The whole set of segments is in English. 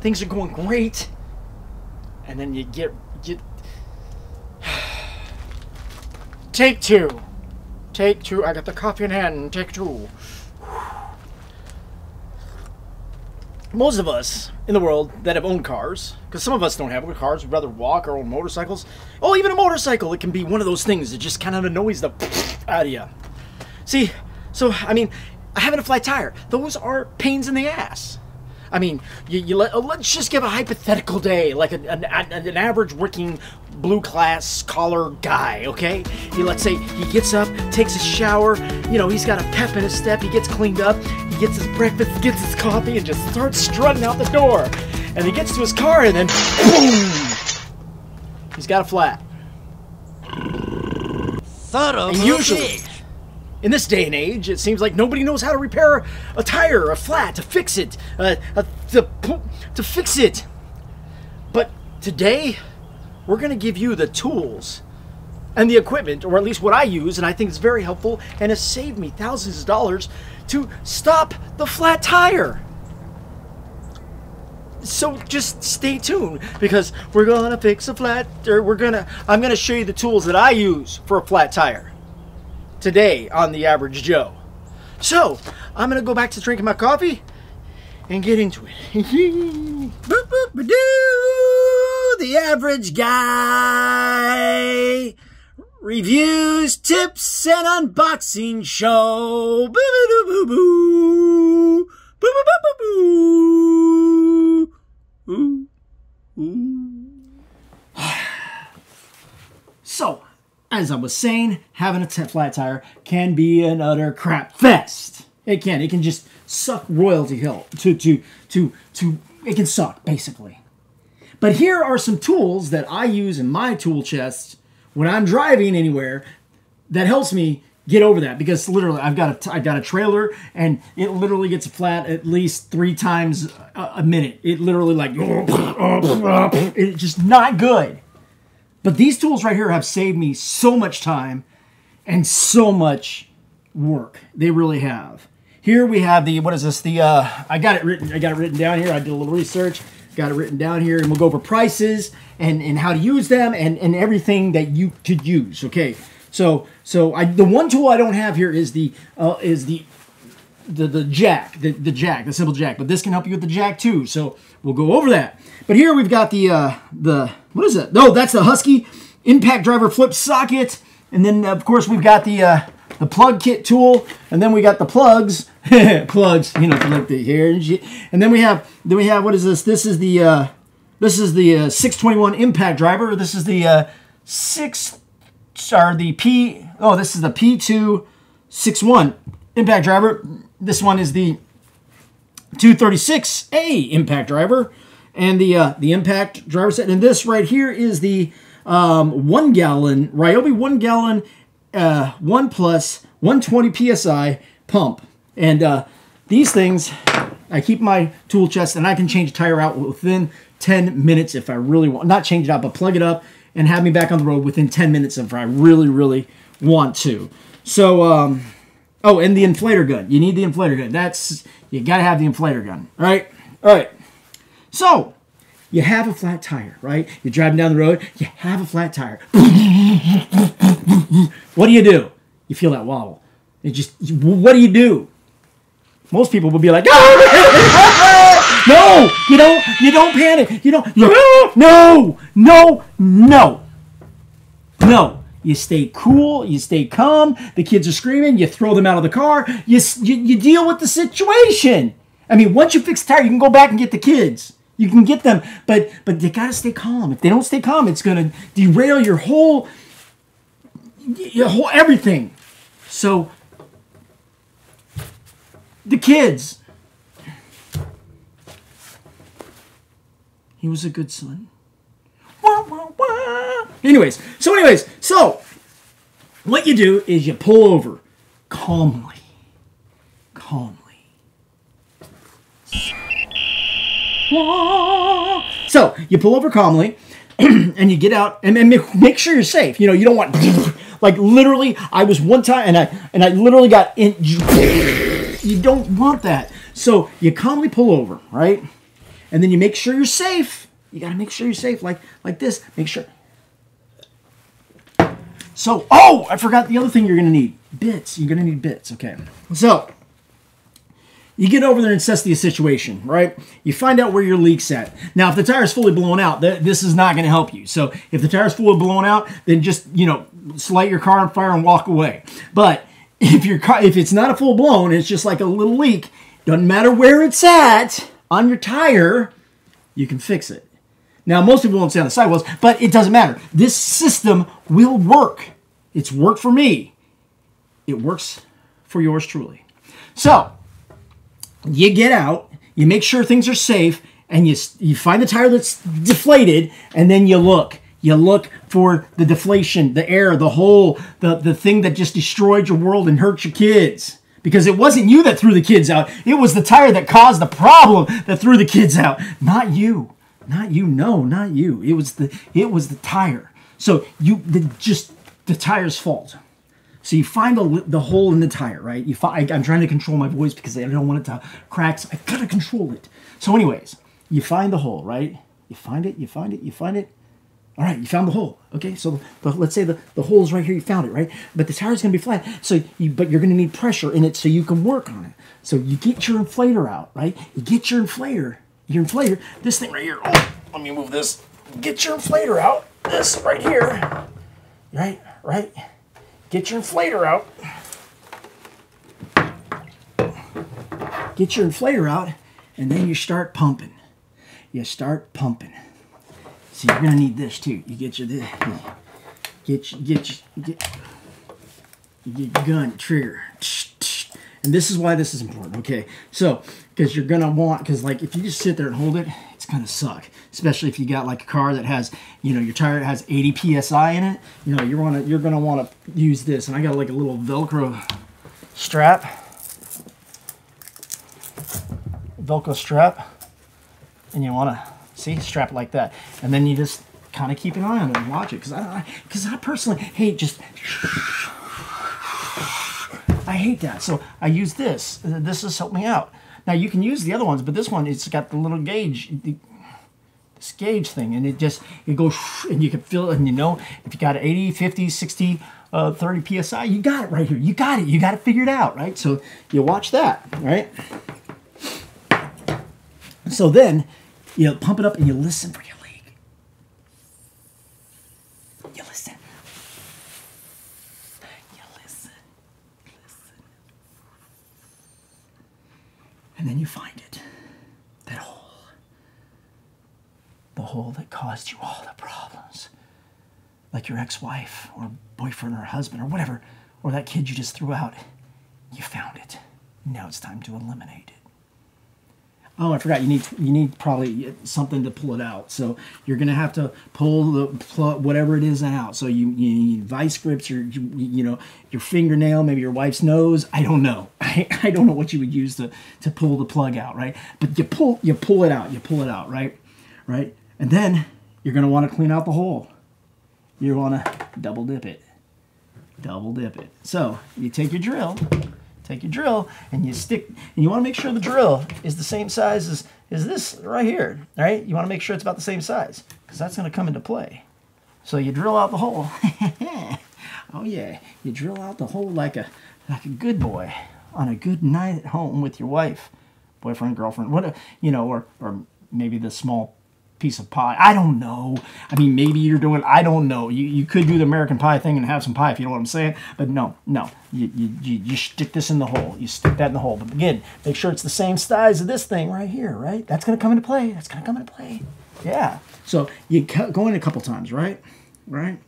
things are going great, and then you take two. Take two. I got the coffee in hand. Take two. Most of us in the world that have owned cars, because some of us don't have cars, we'd rather walk or own motorcycles. Oh, even a motorcycle, it can be one of those things that just kind of annoys the out of you. See, so, I mean, having a flat tire, those are pains in the ass. I mean, let's just give a hypothetical day, like an average working blue-class collar guy, okay? Let's say he gets up, takes a shower, you know, he's got a pep in his step, he gets cleaned up, he gets his breakfast, gets his coffee, and just starts strutting out the door. And he gets to his car, and then, boom! He's got a flat. And usually, in this day and age, it seems like nobody knows how to repair a tire, a flat, to fix it, to fix it. But today, we're going to give you the tools and the equipment, or at least what I use, and I think it's very helpful, and has saved me thousands of dollars to stop the flat tire. So just stay tuned, because we're going to fix a flat, or I'm going to show you the tools that I use for a flat tire today on The Average Joe. So, I'm going to go back to drinking my coffee and get into it. Boop, boop, ba-doo, The Average Guy. Reviews, tips, and unboxing show. Boo-boo-doo-boo-boo. Boo-boo-boo-boo-boo. Ooh. Ooh. So, as I was saying, having a flat tire can be an utter crap fest. It can. It can just suck royalty hell. It can suck, basically. But here are some tools that I use in my tool chest when I'm driving anywhere that helps me get over that. Because literally, I've got a trailer, and it literally gets flat at least 3 times a minute. It literally like, it's just not good. But these tools right here have saved me so much time and so much work. They really have. Here we have the, what is this? The I got it written down here. I did a little research. Got it written down here, and we'll go over prices and how to use them and everything that you could use. Okay. So the one tool I don't have here is the jack, the simple jack. But this can help you with the jack too. So we'll go over that. But here we've got the what is it? No, that's the Husky impact driver flip socket. And then of course we've got the plug kit tool, and then we got the plugs, you know, to like the hair and shit. And then we have what is this? This is the 621 impact driver. This is the this is the P261 impact driver. This one is the 236A impact driver, and the impact driver set. And this right here is the 1 gallon Ryobi 1 gallon 1 plus 120 psi pump. And these things, I keep my tool chest, and I can change a tire out within 10 minutes if I really want. Not change it out, but plug it up and have me back on the road within 10 minutes if I really, really want to. So, oh, and the inflator gun. You need the inflator gun. You got to have the inflator gun, right? All right. So, you have a flat tire, right? You're driving down the road. You have a flat tire. What do? You feel that wobble. What do you do? Most people will be like, ah! No, you don't panic. No. You stay cool, you stay calm, the kids are screaming, you throw them out of the car, you deal with the situation. I mean, once you fix the tire, you can go back and get the kids. You can get them, but they gotta stay calm. If they don't stay calm, it's gonna derail your whole everything. So, the kids. He was a good son. Wah, wah, wah. Anyways, so what you do is you pull over calmly. So you pull over calmly, and you get out and make sure you're safe. You know, you don't want like literally. I was one time and I literally got in. You don't want that. So you calmly pull over, right? And then you make sure you're safe. You got to make sure you're safe like this. Make sure. So, oh, I forgot the other thing you're going to need. Bits. You're going to need bits. Okay. So, you get over there and assess the situation, right? You find out where your leak's at. Now, if the tire's fully blown out, this is not going to help you. So, if the tire's fully blown out, then just, light your car on fire and walk away. But if it's not a full blown, it's just like a little leak, doesn't matter where it's at on your tire, you can fix it. Now, most people won't say on the sidewalls, but it doesn't matter. This system will work. It's worked for me. It works for yours truly. So, you get out, you make sure things are safe, and you find the tire that's deflated, and then you look. You look for the deflation, the air, the hole, the thing that just destroyed your world and hurt your kids. Because it wasn't you that threw the kids out. It was the tire that caused the problem that threw the kids out. Not you. Not you. No, not you. It was the tire. So the tire's fault. So you find the hole in the tire, right? I'm trying to control my voice because I don't want it to crack. So I gotta control it. So anyways, you find the hole, right? You find it. All right, you found the hole. Okay, so let's say the hole's right here. You found it, right? But the tire's going to be flat. So, but you're going to need pressure in it so you can work on it. So you get your inflator out, right? You get your inflator. This thing right here. Oh, let me move this. Get your inflator out. This right here. Right. Get your inflator out. Get your inflator out, and then you start pumping. So you're gonna need this too. You get your gun trigger, and this is why this is important. Okay, so because you're gonna want, because like if you just sit there and hold it, it's gonna suck. Especially if you got like a car that has, your tire has 80 psi in it. You're gonna want to use this. And I got like a little Velcro strap, and you want to. See, strap it like that. And then you just kind of keep an eye on it and watch it. Because I personally hate I hate that. So I use this. This has helped me out. Now you can use the other ones, but this one, it's got the little gauge, this gauge thing. And it goes, and you can feel it. And if you got 80, 50, 60, 30 PSI, you got it right here. You got it. You got it figured out, right? So you watch that, right? So then, you pump it up and you listen for your leak. You listen. And then you find it. That hole. The hole that caused you all the problems. Like your ex-wife or boyfriend or husband or whatever. Or that kid you just threw out. You found it. Now it's time to eliminate it. Oh, I forgot. You need probably something to pull it out. So you're gonna have to pull the plug, whatever it is, out. So you need vice grips, your fingernail, maybe your wife's nose. I don't know. I don't know what you would use to pull the plug out, right? But you pull it out, right? And then you're gonna want to clean out the hole. You want to double dip it. So you take your drill. And you stick, and you want to make sure the drill is the same size as this right here, right? You want to make sure it's about the same size, because that's going to come into play. So you drill out the hole. Oh yeah, you drill out the hole like a good boy on a good night at home with your wife, boyfriend, girlfriend, what or maybe the small piece of pie. I don't know. I mean, maybe you're doing, I don't know. You could do the American Pie thing and have some pie, if you know what I'm saying. But no. You stick this in the hole. You stick that in the hole. But again, make sure it's the same size of this thing right here, right? That's going to come into play. Yeah. So you go in a couple times, right? And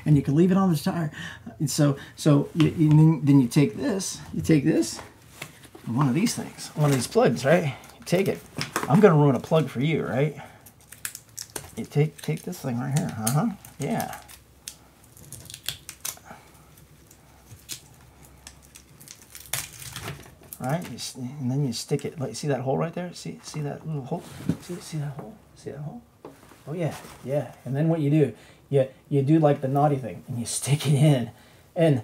you can leave it on the tire. And so then you take this, one of these things, one of these plugs, right? Take it. I'm gonna ruin a plug for you, right? You take this thing right here. Yeah. Right. And then you stick it. Like, see that hole right there? See that little hole? See that hole? See that hole? Oh yeah. And then what you do? You do like the naughty thing, and you stick it in, and.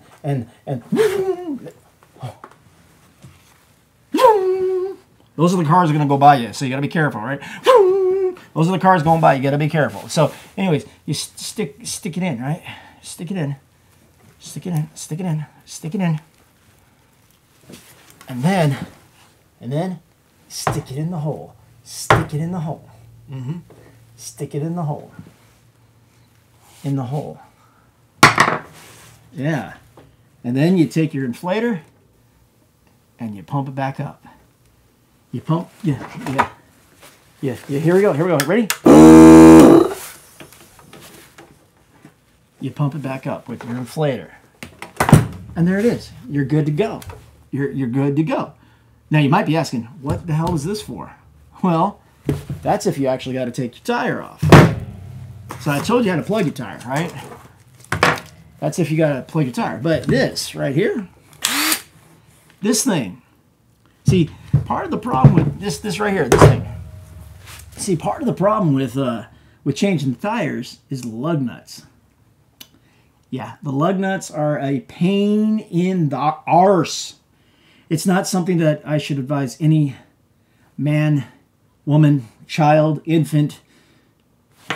Those are the cars that are going to go by you, so you got to be careful, right? Those are the cars going by. You got to be careful. So, anyways, you stick it in, right? Stick it in. Stick it in. Stick it in. Stick it in. And then stick it in the hole. Stick it in the hole. Stick it in the hole. In the hole. Yeah. And then you take your inflator and you pump it back up. You pump, yeah. Here we go. Ready? You pump it back up with your inflator. And there it is. You're good to go. You're good to go. Now you might be asking, what the hell is this for? Well, that's if you actually got to take your tire off. So I told you how to plug your tire, right? That's if you got to plug your tire. But this right here, this thing. See, part of the problem with this right here, this thing. See, part of the problem with changing the tires is the lug nuts. Yeah, the lug nuts are a pain in the arse. It's not something that I should advise any man, woman, child, infant,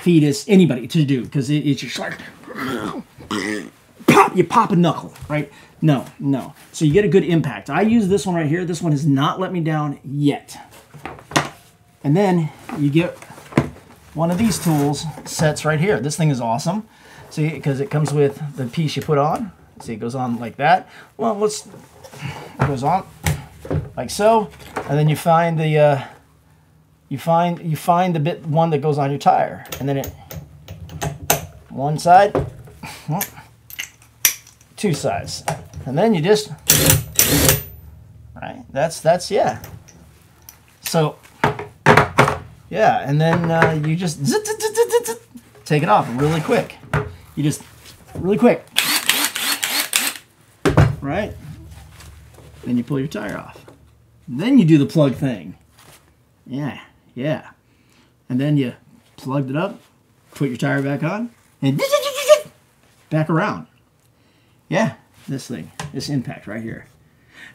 fetus, anybody to do, because it's just like you pop a knuckle, right? No. So you get a good impact. I use this one right here. This one has not let me down yet. And then you get one of these tools sets right here. This thing is awesome. See, because it comes with the piece you put on. See, it goes on like that. Well, it goes on like so, and then you find the you find the one that goes on your tire, and then it one side, two sides, and then you just right. That's yeah. So yeah, and then you just take it off really quick. You just really quick, right? Then you pull your tire off. And then you do the plug thing. Yeah. And then you plugged it up, put your tire back on, and back around. Yeah, this thing, this impact right here.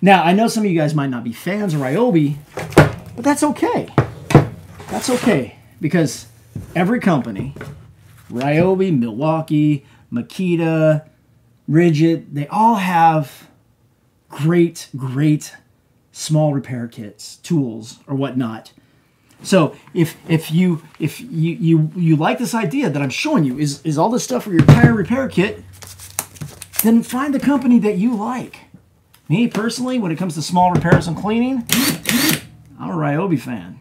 Now, I know some of you guys might not be fans of Ryobi, but that's okay. That's okay, because every company, Ryobi, Milwaukee, Makita, Rigid, they all have great small repair kits, tools, or whatnot. So if you like this idea that I'm showing you is all this stuff for your tire repair kit, then find the company that you like. Me personally, when it comes to small repairs and cleaning, I'm a Ryobi fan.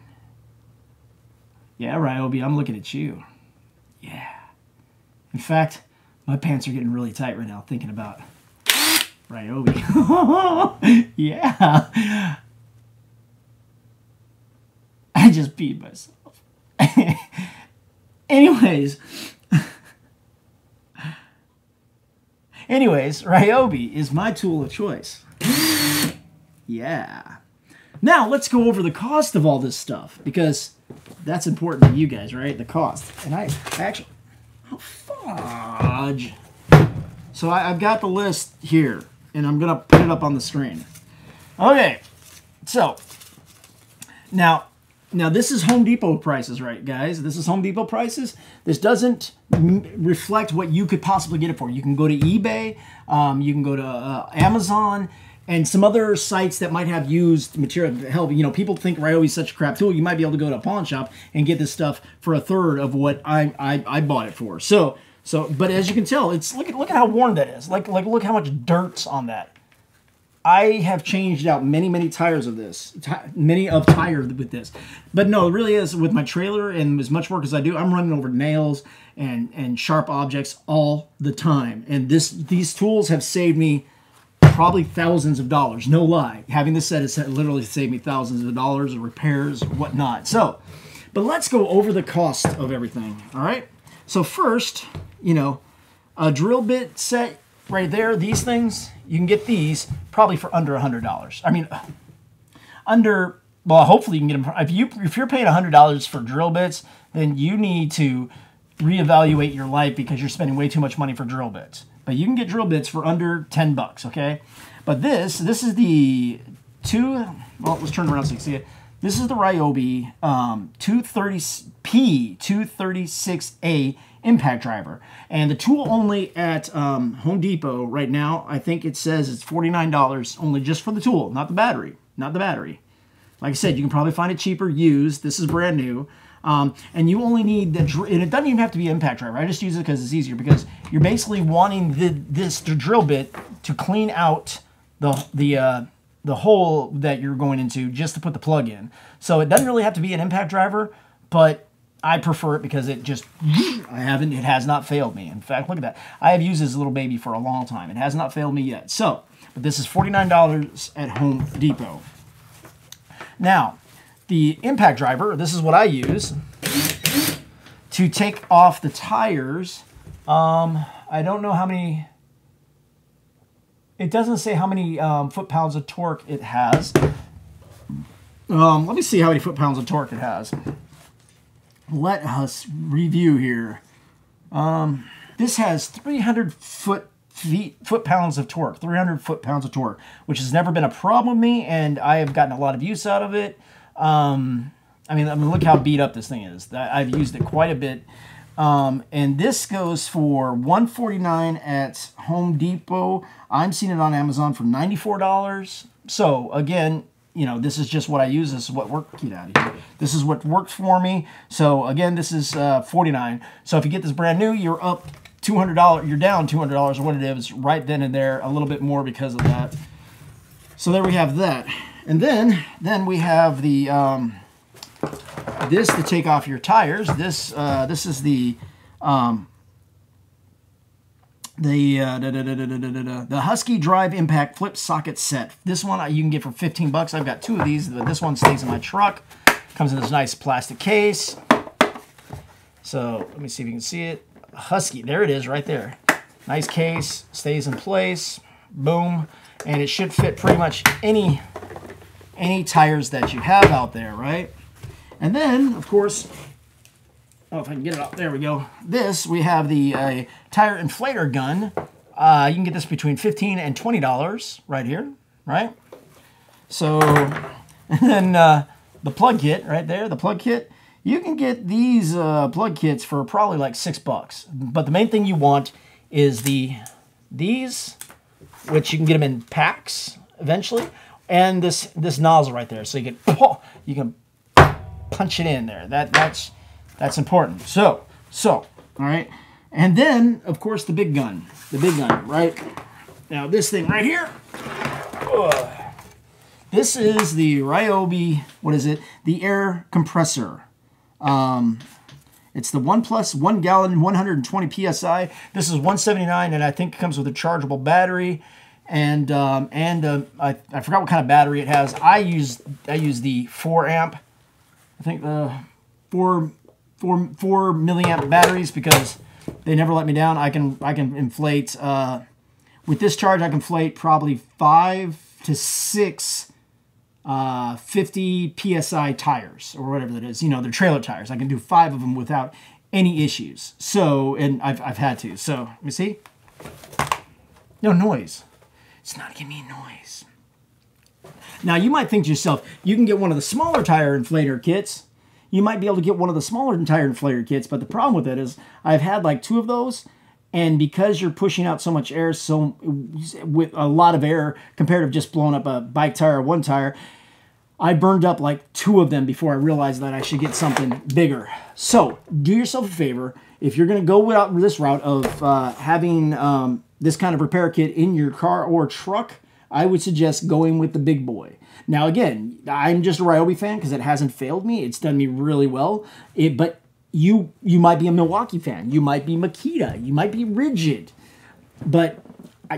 Yeah, Ryobi, I'm looking at you. Yeah. In fact, my pants are getting really tight right now thinking about Ryobi. Yeah. I just peed myself. Anyways, Ryobi is my tool of choice. Yeah. Now, let's go over the cost of all this stuff, because that's important to you guys, right? The cost. And I actually... Oh, fudge. So I've got the list here, and I'm going to put it up on the screen. Okay. So, now this is Home Depot prices, right, guys? This is Home Depot prices. This doesn't reflect what you could possibly get it for. You can go to eBay, you can go to Amazon, and some other sites that might have used material. Hell, you know, people think Ryobi is such a crap tool. You might be able to go to a pawn shop and get this stuff for a third of what I bought it for. So, but as you can tell, it's look at how worn that is. Like look how much dirt's on that. I have changed out many tires of this, many of tire with this. But no, it really is with my trailer and as much work as I do, I'm running over nails and sharp objects all the time. And these tools have saved me probably thousands of dollars, no lie. Having this set has literally saved me thousands of dollars of repairs, whatnot. So, but let's go over the cost of everything, all right? So first, you know, a drill bit set right there, these things, you can get these probably for under $100. I mean, well, hopefully you can get them. If you're paying $100 for drill bits, then you need to reevaluate your life because you're spending way too much money for drill bits. But you can get drill bits for under 10 bucks, okay? But this is the well, let's turn around so you can see it. This is the Ryobi 236A impact driver. And the tool only at Home Depot right now, I think it says it's $49 only just for the tool, not the battery. Not the battery. Like I said, you can probably find it cheaper used. This is brand new. And you only need the, and it doesn't even have to be an impact driver. I just use it because it's easier, because you're basically wanting the drill bit to clean out the hole that you're going into just to put the plug in. So it doesn't really have to be an impact driver, but I prefer it because it just, it has not failed me. In fact, look at that. I have used this little baby for a long time. It has not failed me yet. So, but this is $49 at Home Depot. Now, the impact driver, this is what I use to take off the tires. I don't know how many, it doesn't say how many foot-pounds of torque it has. Let me see how many foot-pounds of torque it has. Let us review here. This has 300 foot-pounds of torque, 300 foot-pounds of torque, which has never been a problem with me, and I have gotten a lot of use out of it. I mean, look how beat up this thing is. I've used it quite a bit. And this goes for $149 at Home Depot. I'm seeing it on Amazon for $94. So again, you know, this is just what I use. This is what worked. Get out of here. This is what worked for me. So again, this is $49. So if you get this brand new, you're up $200. You're down $200 or what it is right then and there. A little bit more because of that. So there we have that. And then we have the this to take off your tires. This is the Husky Drive Impact Flip Socket Set. This one you can get for 15 bucks. I've got 2 of these. This one stays in my truck. Comes in this nice plastic case. So let me see if you can see it. Husky, there it is right there. Nice case, stays in place. Boom. And it should fit pretty much any tires that you have out there, right? And then, of course, oh, if I can get it up, there we go. We have the tire inflator gun. You can get this between $15 and $20 right here, right? So, and then the plug kit right there, the plug kit. You can get these plug kits for probably like $6. But the main thing you want is these, which you can get them in packs eventually, and this nozzle right there, so you can punch it in there. That's important. So all right, and then of course the big gun, right? Now this thing right here, this is the Ryobi. What is it? The air compressor. It's the 1 gallon, 120 psi. This is $179, and I think it comes with a chargeable battery. And I forgot what kind of battery it has. I use the 4 amp. I think the 4 milliamp batteries, because they never let me down. I can inflate with this charge. I can inflate probably 5 to 6 50 psi tires or whatever that is. You know, they're trailer tires. I can do 5 of them without any issues. So, and I've had to. So let me see. No noise. It's not giving me a noise. Now, you might think to yourself, you can get one of the smaller tire inflator kits. You might be able to get one of the smaller tire inflator kits, but the problem with it is I've had like 2 of those, and because you're pushing out so much air, with a lot of air compared to just blowing up a bike tire or 1 tire, I burned up like 2 of them before I realized that I should get something bigger. So, do yourself a favor. If you're going to go this route of having this kind of repair kit in your car or truck, I would suggest going with the big boy. Now, again, I'm just a Ryobi fan because it hasn't failed me. It's done me really well. But you might be a Milwaukee fan. You might be Makita. You might be Rigid. But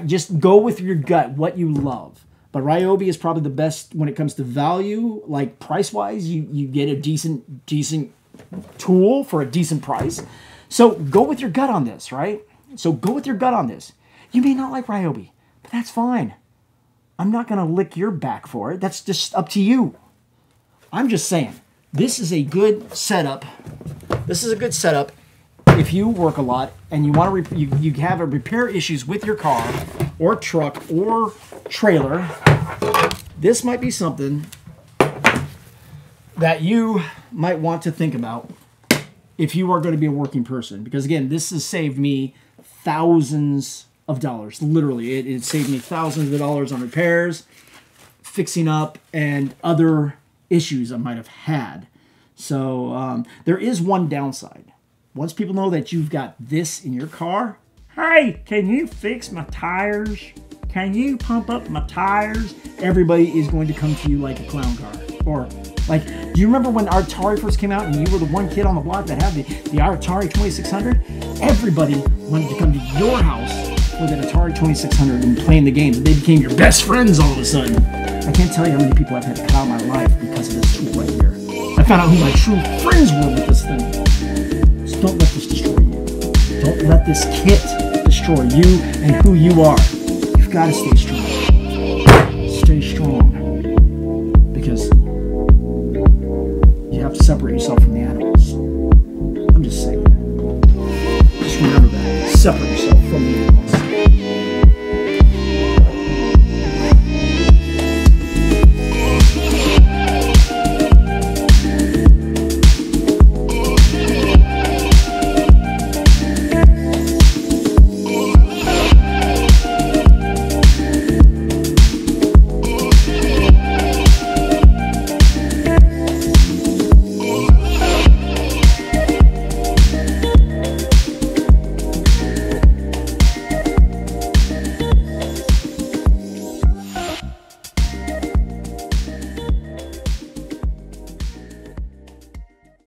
just go with your gut, what you love. But Ryobi is probably the best when it comes to value. Like price-wise, you get a decent tool for a decent price. So go with your gut on this, right? So go with your gut on this. You may not like Ryobi, but that's fine. I'm not going to lick your back for it. That's just up to you. I'm just saying, this is a good setup. This is a good setup if you work a lot and you want to you have repair issues with your car or truck or trailer. This might be something that you might want to think about if you are going to be a working person. Because again, this has saved me thousands of dollars. Literally, it saved me thousands of dollars on repairs, fixing up, and other issues I might have had. So there is one downside. Once people know that you've got this in your car, hey, can you fix my tires? Can you pump up my tires? Everybody is going to come to you like a clown car. Or like, do you remember when Atari first came out and you were the one kid on the block that had the Atari 2600? Everybody wanted to come to your house with an Atari 2600 and playing the games. They became your best friends all of a sudden. I can't tell you how many people I've had to cut out of my life because of this tool right here. I found out who my true friends were with this thing. So don't let this destroy you. Don't let this kit destroy you and who you are. You've got to stay strong. Stay strong. Because you have to separate yourself from the animals. I'm just saying. Just remember that. Separate yourself from the animals.